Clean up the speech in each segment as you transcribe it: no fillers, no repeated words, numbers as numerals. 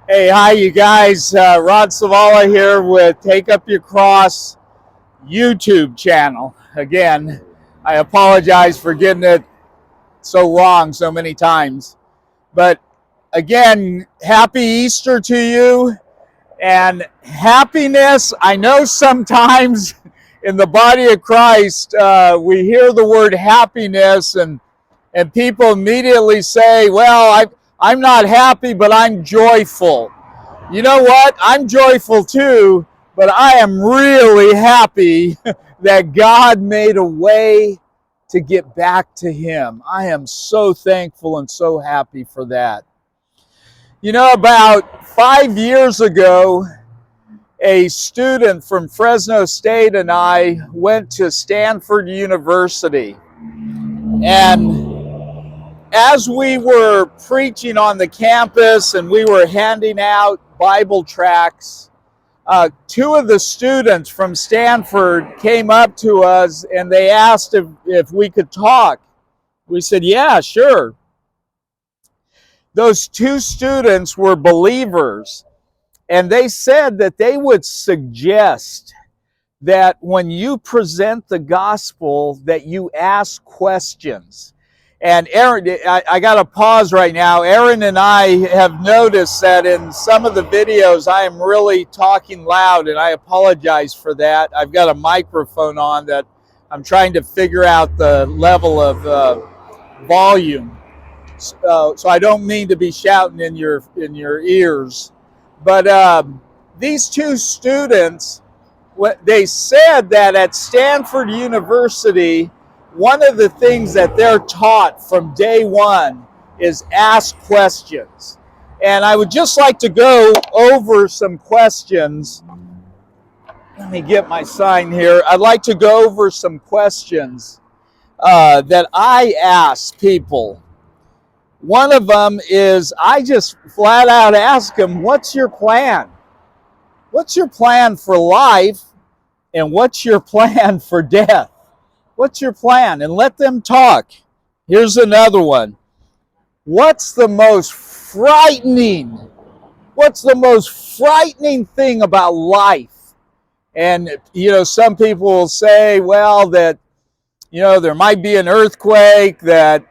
Hey, hi, you guys. Rod Savala here with Take Up Your Cross YouTube channel. Again, I apologize for getting it so wrong so many times. But again, happy Easter to you and happiness. I know sometimes in the body of Christ, we hear the word happiness and people immediately say, well, I'm not happy, but I'm joyful. You know what? I'm joyful too, but I am really happy that God made a way to get back to Him. I am so thankful and so happy for that. You know, about 5 years ago, a student from Fresno State and I went to Stanford University. And as we were preaching on the campus and we were handing out Bible tracts, two of the students from Stanford came up to us and they asked if we could talk. We said, yeah, sure. Those two students were believers, and they said that they would suggest that when you present the gospel that you ask questions. And Aaron, I got to pause right now. Aaron and I have noticed that in some of the videos I am really talking loud, and I apologize for that. I've got a microphone on that I'm trying to figure out the level of volume. So I don't mean to be shouting in your ears. But these two students, they said that at Stanford University, one of the things that they're taught from day one is ask questions. And I would just like to go over some questions. Let me get my sign here. I'd like to go over some questions that I ask people. One of them is I just flat out ask them, what's your plan? What's your plan for life? And what's your plan for death? What's your plan? And let them talk. Here's another one. What's the most frightening thing about life? And, some people will say, well, that, there might be an earthquake, that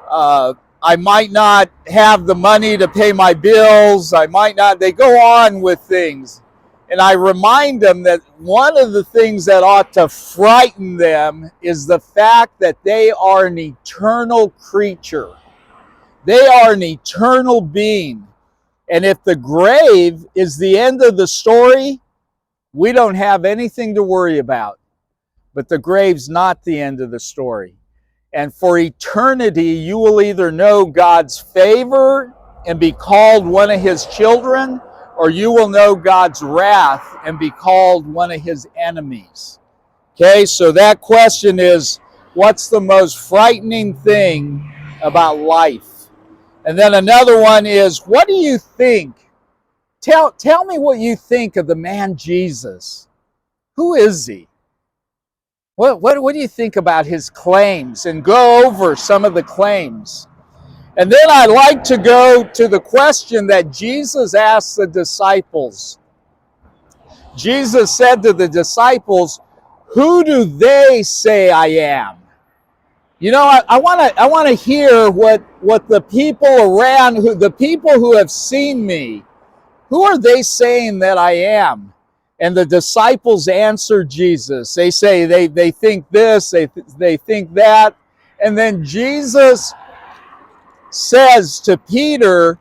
I might not have the money to pay my bills. They go on with things. And I remind them that one of the things that ought to frighten them is the fact that they are an eternal creature. They are an eternal being. And if the grave is the end of the story, we don't have anything to worry about. But the grave's not the end of the story. And for eternity, you will either know God's favor and be called one of His children, or you will know God's wrath and be called one of His enemies. Okay, so that question is, what's the most frightening thing about life? And then another one is, what do you think? Tell me what you think of the man Jesus. Who is He? What do you think about His claims? And go over some of the claims. And then I'd like to go to the question that Jesus asked the disciples. Jesus said to the disciples, who do they say I am? I want to hear what the people around, the people who have seen me, who are they saying that I am? And the disciples answered Jesus. They say they think this, they think that. And then Jesus says to Peter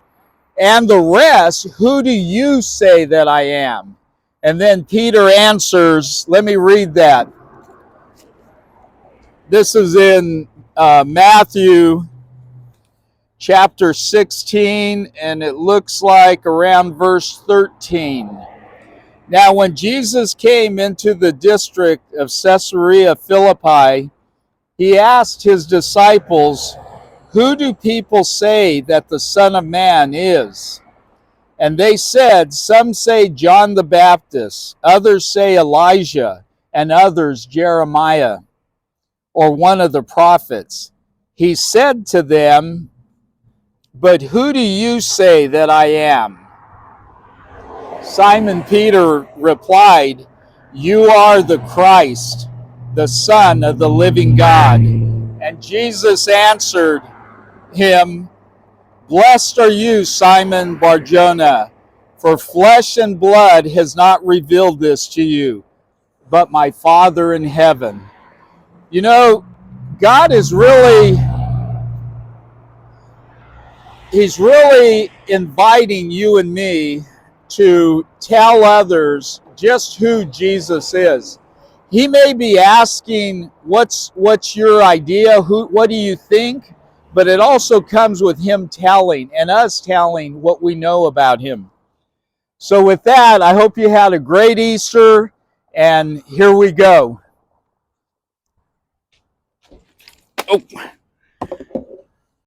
and the rest, who do you say that I am? And then Peter answers, let me read that. This is in Matthew chapter 16, and it looks like around verse 13. Now when Jesus came into the district of Caesarea Philippi, He asked His disciples, who do people say that the Son of Man is? And they said, some say John the Baptist, others say Elijah, and others Jeremiah, or one of the prophets. He said to them, But who do you say that I am? Simon Peter replied, You are the Christ, the Son of the living God. And Jesus answered him, Blessed are you, Simon Bar-Jonah, for flesh and blood has not revealed this to you, but my Father in heaven. You know, God is He's really inviting you and me to tell others just who Jesus is. He may be asking, what's your idea? What do you think? But it also comes with him telling and us telling what we know about him. So with that, I hope you had a great Easter, and here we go. Oh.